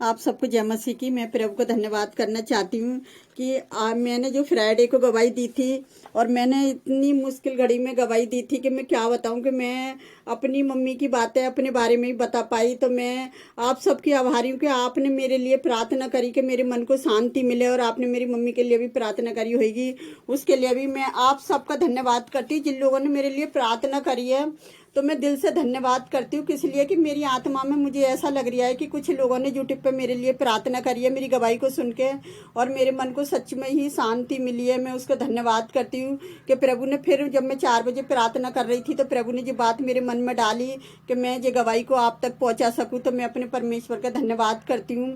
आप सबको जय मसीह की। मैं प्रभु को धन्यवाद करना चाहती हूँ कि मैंने जो फ्राइडे को गवाही दी थी और मैंने इतनी मुश्किल घड़ी में गवाही दी थी कि मैं क्या बताऊँ कि मैं अपनी मम्मी की बातें अपने बारे में ही बता पाई। तो मैं आप सबकी आभारी हूँ कि आपने मेरे लिए प्रार्थना करी कि मेरे मन को शांति मिले, और आपने मेरी मम्मी के लिए भी प्रार्थना करी होगी, उसके लिए भी मैं आप सबका धन्यवाद करती हूँ। जिन लोगों ने मेरे लिए प्रार्थना करी है तो मैं दिल से धन्यवाद करती हूँ। किस लिए कि मेरी आत्मा में मुझे ऐसा लग रहा है कि कुछ लोगों ने यूट्यूब पे मेरे लिए प्रार्थना करी है मेरी गवाही को सुन के, और मेरे मन को सच में ही शांति मिली है। मैं उसका धन्यवाद करती हूँ कि प्रभु ने फिर जब मैं 4 बजे प्रार्थना कर रही थी तो प्रभु ने जो बात मेरे मन में डाली कि मैं ये गवाही को आप तक पहुँचा सकूँ, तो मैं अपने परमेश्वर का धन्यवाद करती हूँ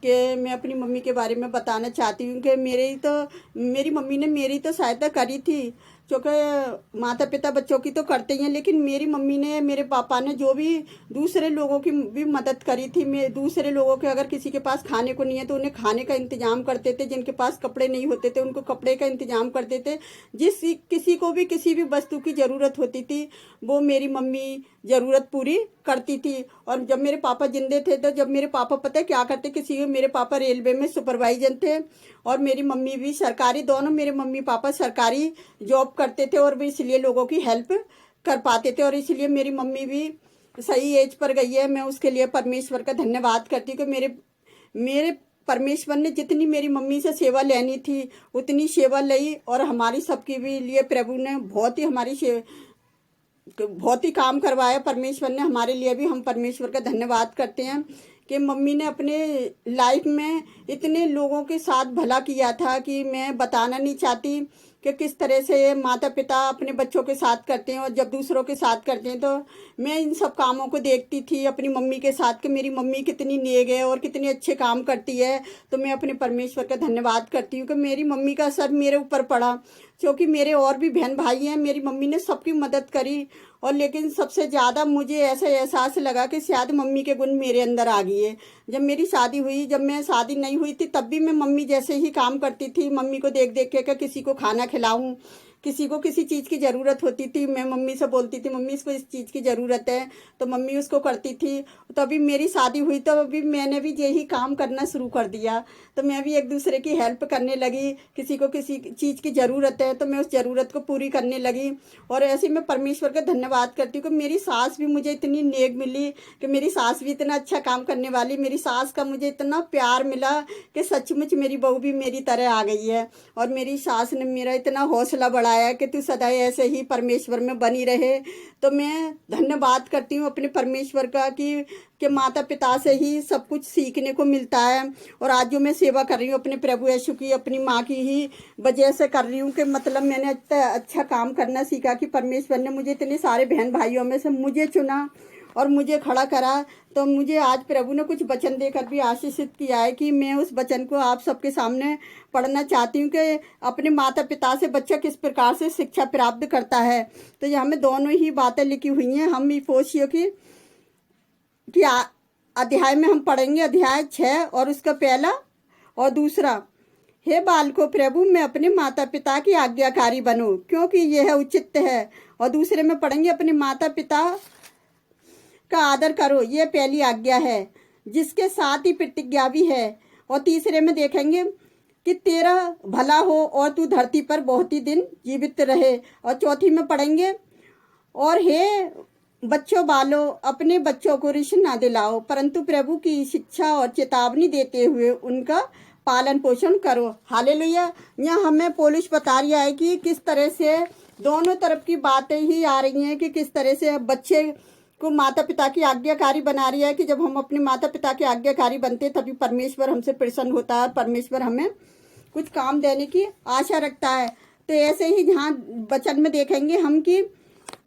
कि मैं अपनी मम्मी के बारे में बताना चाहती हूँ कि मेरी मम्मी ने मेरी तो सहायता करी थी, क्योंकि माता पिता बच्चों की तो करते ही हैं, लेकिन मेरी मम्मी ने, मेरे पापा ने जो भी दूसरे लोगों की भी मदद करी थी। मैं दूसरे लोगों के अगर किसी के पास खाने को नहीं है तो उन्हें खाने का इंतजाम करते थे, जिनके पास कपड़े नहीं होते थे उनको कपड़े का इंतजाम करते थे। किसी को भी किसी भी वस्तु की ज़रूरत होती थी वो मेरी मम्मी ज़रूरत पूरी करती थी। और जब मेरे पापा जिंदे थे तो जब मेरे पापा पता है क्या करते, मेरे पापा रेलवे में सुपरवाइजर थे और मेरी मम्मी भी सरकारी, दोनों मेरे मम्मी पापा सरकारी जॉब करते थे और भी इसलिए लोगों की हेल्प कर पाते थे, और इसलिए मेरी मम्मी भी सही एज पर गई है। मैं उसके लिए परमेश्वर का धन्यवाद करती हूँ कि मेरे परमेश्वर ने जितनी मेरी मम्मी से सेवा लेनी थी उतनी सेवा ली, और हमारी सबकी भी लिए प्रभु ने बहुत ही काम करवाया परमेश्वर ने हमारे लिए भी। हम परमेश्वर का धन्यवाद करते हैं कि मम्मी ने अपने लाइफ में इतने लोगों के साथ भला किया था कि मैं बताना नहीं चाहती कि किस तरह से माता पिता अपने बच्चों के साथ करते हैं और जब दूसरों के साथ करते हैं। तो मैं इन सब कामों को देखती थी अपनी मम्मी के साथ कि मेरी मम्मी कितनी नेक है और कितने अच्छे काम करती है। तो मैं अपने परमेश्वर का धन्यवाद करती हूँ कि मेरी मम्मी का असर मेरे ऊपर पड़ा, क्योंकि मेरे और भी बहन भाई हैं, मेरी मम्मी ने सबकी मदद करी। और लेकिन सबसे ज़्यादा मुझे ऐसा एहसास लगा कि शायद मम्मी के गुण मेरे अंदर आ गई है। जब मेरी शादी हुई, जब मैं शादी नहीं हुई थी तब भी मैं मम्मी जैसे ही काम करती थी। मम्मी को देख देख के किसी को खाना खिलाऊं, किसी को किसी चीज़ की ज़रूरत होती थी, मैं मम्मी से बोलती थी मम्मी इसको इस चीज़ की ज़रूरत है, तो मम्मी उसको करती थी। तो अभी मेरी शादी हुई तो अभी मैंने भी यही काम करना शुरू कर दिया। तो मैं भी एक दूसरे की हेल्प करने लगी, किसी को किसी चीज़ की ज़रूरत है तो मैं उस ज़रूरत को पूरी करने लगी। और ऐसे मैं परमेश्वर का धन्यवाद करती हूँ कि मेरी सास भी मुझे इतनी नेक मिली, कि मेरी सास भी इतना अच्छा काम करने वाली, मेरी सास का मुझे इतना प्यार मिला कि सचमुच मेरी बहू भी मेरी तरह आ गई है। और मेरी सास ने मेरा इतना हौसला बढ़ाया कि तू सदा ऐसे ही परमेश्वर में बनी रहे। तो मैं धन्यवाद करती हूँ अपने परमेश्वर का कि माता पिता से ही सब कुछ सीखने को मिलता है। और आज जो मैं सेवा कर रही हूँ अपने प्रभु यीशु की, अपनी माँ की ही वजह से कर रही हूँ कि मतलब मैंने अच्छा काम करना सीखा कि परमेश्वर ने मुझे इतने सारे बहन भाइयों में से मुझे चुना और मुझे खड़ा करा। तो मुझे आज प्रभु ने कुछ वचन देकर भी आशीषित किया है कि मैं उस वचन को आप सबके सामने पढ़ना चाहती हूँ कि अपने माता पिता से बच्चा किस प्रकार से शिक्षा प्राप्त करता है। तो यहाँ में दोनों ही बातें लिखी हुई हैं। हम इफोसियों की अध्याय में हम पढ़ेंगे, अध्याय 6 और उसका पहला और दूसरा। हे बालकों, प्रभु में अपने माता पिता की आज्ञाकारी बनो, क्योंकि यह उचित है। और दूसरे में पढ़ेंगे अपने माता पिता का आदर करो, ये पहली आज्ञा है जिसके साथ ही प्रतिज्ञा भी है। और तीसरे में देखेंगे कि तेरा भला हो और तू धरती पर बहुत ही दिन जीवित रहे। और चौथी में पढ़ेंगे, और हे बच्चों बालों, अपने बच्चों को ऋण ना दिलाओ, परंतु प्रभु की शिक्षा और चेतावनी देते हुए उनका पालन पोषण करो। हालेलुया। यहाँ हमें पौलुस बता रहा है कि किस तरह से दोनों तरफ की बातें ही आ रही हैं कि किस तरह से बच्चे को माता पिता की आज्ञाकारी बना रही है कि जब हम अपने माता पिता के आज्ञाकारी बनते तभी परमेश्वर हमसे प्रसन्न होता है, परमेश्वर हमें कुछ काम देने की आशा रखता है। तो ऐसे ही जहाँ वचन में देखेंगे हम कि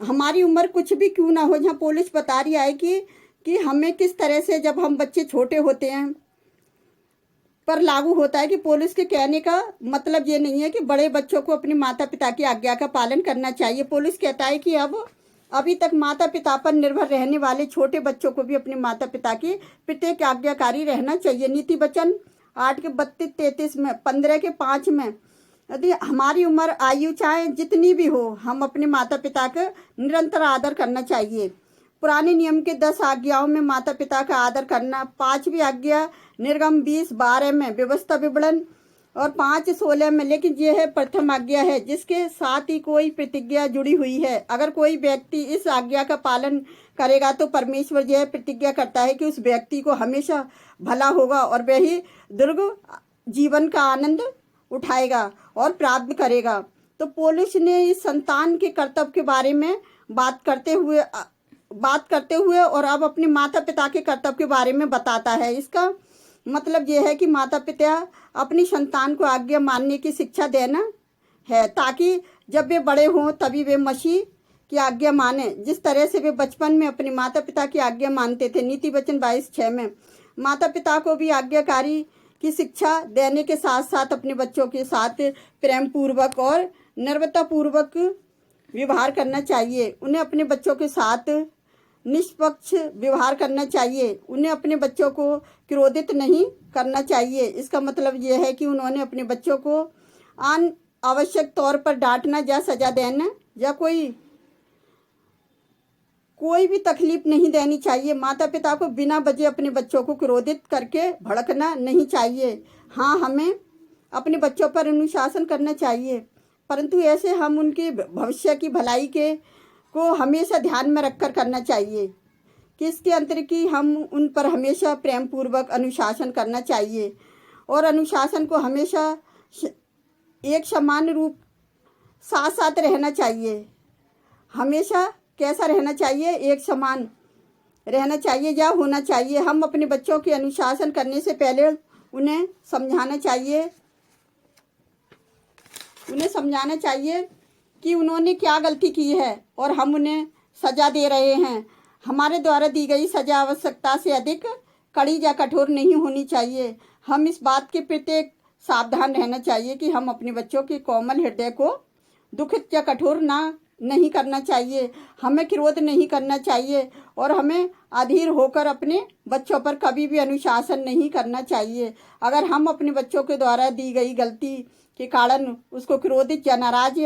हमारी उम्र कुछ भी क्यों ना हो, जहाँ पौलुस बता रही है कि हमें किस तरह से जब हम बच्चे छोटे होते हैं पर लागू होता है कि पौलुस के कहने का मतलब ये नहीं है कि बड़े बच्चों को अपने माता पिता की आज्ञा का पालन करना चाहिए। पौलुस कहता है कि अभी तक माता पिता पर निर्भर रहने वाले छोटे बच्चों को भी अपने माता पिता की प्रत्येक आज्ञाकारी रहना चाहिए। नीति वचन 8 के 32-33 में 15 के 5 में, यदि हमारी उम्र आयु चाहे जितनी भी हो, हम अपने माता पिता का निरंतर आदर करना चाहिए। पुराने नियम के 10 आज्ञाओं में माता पिता का आदर करना, 5वीं आज्ञा निर्गम 20:12 में व्यवस्था विवरण और 5:16 में, लेकिन यह है प्रथम आज्ञा है जिसके साथ ही कोई प्रतिज्ञा जुड़ी हुई है। अगर कोई व्यक्ति इस आज्ञा का पालन करेगा तो परमेश्वर यह प्रतिज्ञा करता है कि उस व्यक्ति को हमेशा भला होगा और वही दीर्घ जीवन का आनंद उठाएगा और प्राप्त करेगा। तो पौलुस ने इस संतान के कर्तव्य के बारे में बात करते हुए और अब अपने माता पिता के कर्तव्य के बारे में बताता है। इसका मतलब यह है कि माता पिता अपनी संतान को आज्ञा मानने की शिक्षा देना है, ताकि जब वे बड़े हों तभी वे मसीह की आज्ञा माने, जिस तरह से वे बचपन में अपने माता पिता की आज्ञा मानते थे। नीति वचन 22:6 में माता पिता को भी आज्ञाकारी की शिक्षा देने के साथ साथ अपने बच्चों के साथ प्रेम पूर्वक और निर्भरता पूर्वक व्यवहार करना चाहिए। उन्हें अपने बच्चों के साथ निष्पक्ष व्यवहार करना चाहिए। उन्हें अपने बच्चों को क्रोधित नहीं करना चाहिए। इसका मतलब यह है कि उन्होंने अपने बच्चों को अनावश्यक तौर पर डांटना या सजा देना या कोई भी तकलीफ नहीं देनी चाहिए। माता पिता को बिना वजह अपने बच्चों को क्रोधित करके भड़कना नहीं चाहिए। हाँ, हमें अपने बच्चों पर अनुशासन करना चाहिए, परंतु ऐसे हम उनके भविष्य की भलाई को हमेशा ध्यान में रखकर करना चाहिए कि इसके अंतरिक्ष की हम उन पर हमेशा प्रेम पूर्वक अनुशासन करना चाहिए और अनुशासन को हमेशा एक समान रूप साथ साथ रहना चाहिए। हमेशा कैसा रहना चाहिए? एक समान रहना चाहिए या होना चाहिए। हम अपने बच्चों के अनुशासन करने से पहले उन्हें समझाना चाहिए कि उन्होंने क्या गलती की है और हम उन्हें सजा दे रहे हैं। हमारे द्वारा दी गई सजा आवश्यकता से अधिक कड़ी या कठोर नहीं होनी चाहिए। हम इस बात के प्रति सावधान रहना चाहिए कि हम अपने बच्चों के कोमल हृदय को दुखित या कठोर नहीं करना चाहिए। हमें क्रोध नहीं करना चाहिए और हमें अधीर होकर अपने बच्चों पर कभी भी अनुशासन नहीं करना चाहिए। अगर हम अपने बच्चों के द्वारा दी गई गलती के कारण उसको क्रोधित या नाराज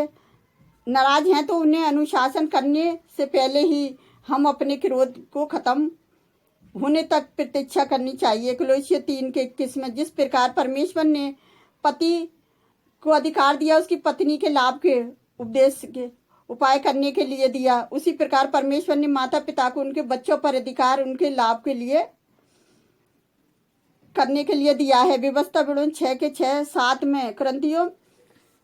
हैं तो उन्हें अनुशासन करने से पहले ही हम अपने क्रोध को खत्म होने तक प्रतीक्षा करनी चाहिए। कोलोसियर 3:21 में जिस प्रकार परमेश्वर ने पति को अधिकार दिया उसकी पत्नी के लाभ के उद्देश्य के उपाय करने के लिए दिया, उसी प्रकार परमेश्वर ने माता पिता को उनके बच्चों पर अधिकार उनके लाभ के लिए करने के लिए दिया है। व्यवस्था विवरण 6:6-7 में, कुरिन्थियों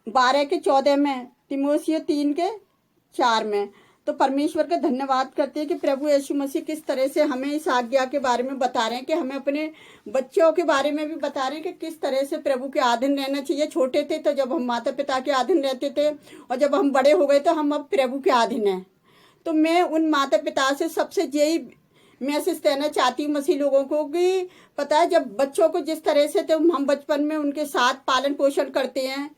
12:14 में, तीमुथियुस 3:4 में। तो परमेश्वर का धन्यवाद करते हैं कि प्रभु यीशु मसीह किस तरह से हमें इस आज्ञा के बारे में बता रहे हैं कि हमें अपने बच्चों के बारे में भी बता रहे हैं कि किस तरह से प्रभु के अधीन रहना चाहिए। छोटे थे तो जब हम माता पिता के अधीन रहते थे और जब हम बड़े हो गए तो हम अब प्रभु के अधीन हैं। तो मैं उन माता पिता से सबसे यही मैसेज देना चाहती हूँ मसीह लोगों को कि पता है, जब बच्चों को जिस तरह से तो हम बचपन में उनके साथ पालन पोषण करते हैं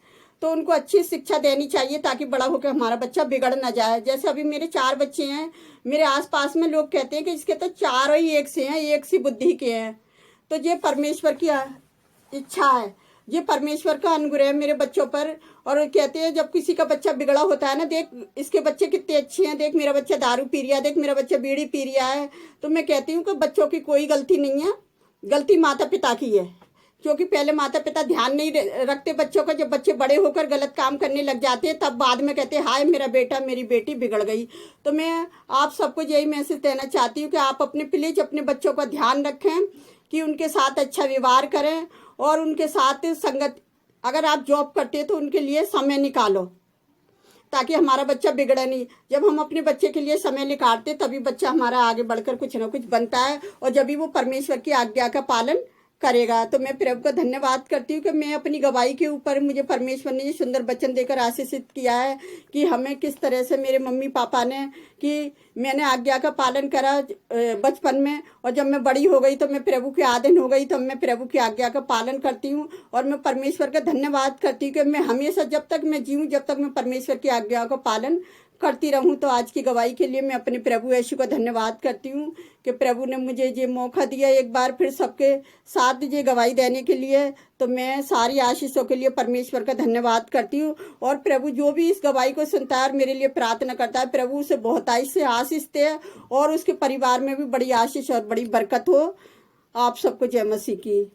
तो उनको अच्छी शिक्षा देनी चाहिए ताकि बड़ा होकर हमारा बच्चा बिगड़ ना जाए। जैसे अभी मेरे 4 बच्चे हैं, मेरे आसपास में लोग कहते हैं कि इसके तो 4 ही एक से हैं, एक सी बुद्धि के हैं। तो ये परमेश्वर की इच्छा है, ये परमेश्वर का अनुग्रह है मेरे बच्चों पर। और कहते हैं जब किसी का बच्चा बिगड़ा होता है ना, देख इसके बच्चे कितने अच्छे हैं, देख मेरा बच्चा दारू पी रहा है, देख मेरा बच्चा बीड़ी पी रहा है। तो मैं कहती हूँ कि बच्चों की कोई गलती नहीं है, गलती माता पिता की है, क्योंकि पहले माता पिता ध्यान नहीं रखते बच्चों का। जब बच्चे बड़े होकर गलत काम करने लग जाते हैं तब बाद में कहते हैं हाय मेरा बेटा मेरी बेटी बिगड़ गई। तो मैं आप सबको यही मैसेज देना चाहती हूँ कि आप प्लीज़ अपने बच्चों का ध्यान रखें कि उनके साथ अच्छा व्यवहार करें और उनके साथ संगत, अगर आप जॉब करते हैं तो उनके लिए समय निकालो ताकि हमारा बच्चा बिगड़े नहीं। जब हम अपने बच्चे के लिए समय निकालते तभी बच्चा हमारा आगे बढ़कर कुछ ना कुछ बनता है और जब भी वो परमेश्वर की आज्ञा का पालन करेगा। तो मैं प्रभु का धन्यवाद करती हूँ कि मैं अपनी गवाही के ऊपर मुझे परमेश्वर ने ये सुंदर वचन देकर आशीषित किया है कि हमें किस तरह से मेरे मम्मी पापा ने कि मैंने आज्ञा का पालन करा बचपन में और जब मैं बड़ी हो गई तो मैं प्रभु के अधीन हो गई तो मैं प्रभु की आज्ञा का पालन करती हूँ। और मैं परमेश्वर का धन्यवाद करती हूँ कि मैं हमेशा जब तक मैं जीऊँ जब तक मैं परमेश्वर की आज्ञा का पालन करती रहूं। तो आज की गवाही के लिए मैं अपने प्रभु यीशु का धन्यवाद करती हूँ कि प्रभु ने मुझे ये मौका दिया एक बार फिर सबके साथ ये गवाही देने के लिए। तो मैं सारी आशीषों के लिए परमेश्वर का धन्यवाद करती हूँ। और प्रभु जो भी इस गवाही को सुनता है और मेरे लिए प्रार्थना करता है, प्रभु उसे बहुतायत से आशीष दे और उसके परिवार में भी बड़ी आशीष और बड़ी बरकत हो। आप सबको जय मसीह की।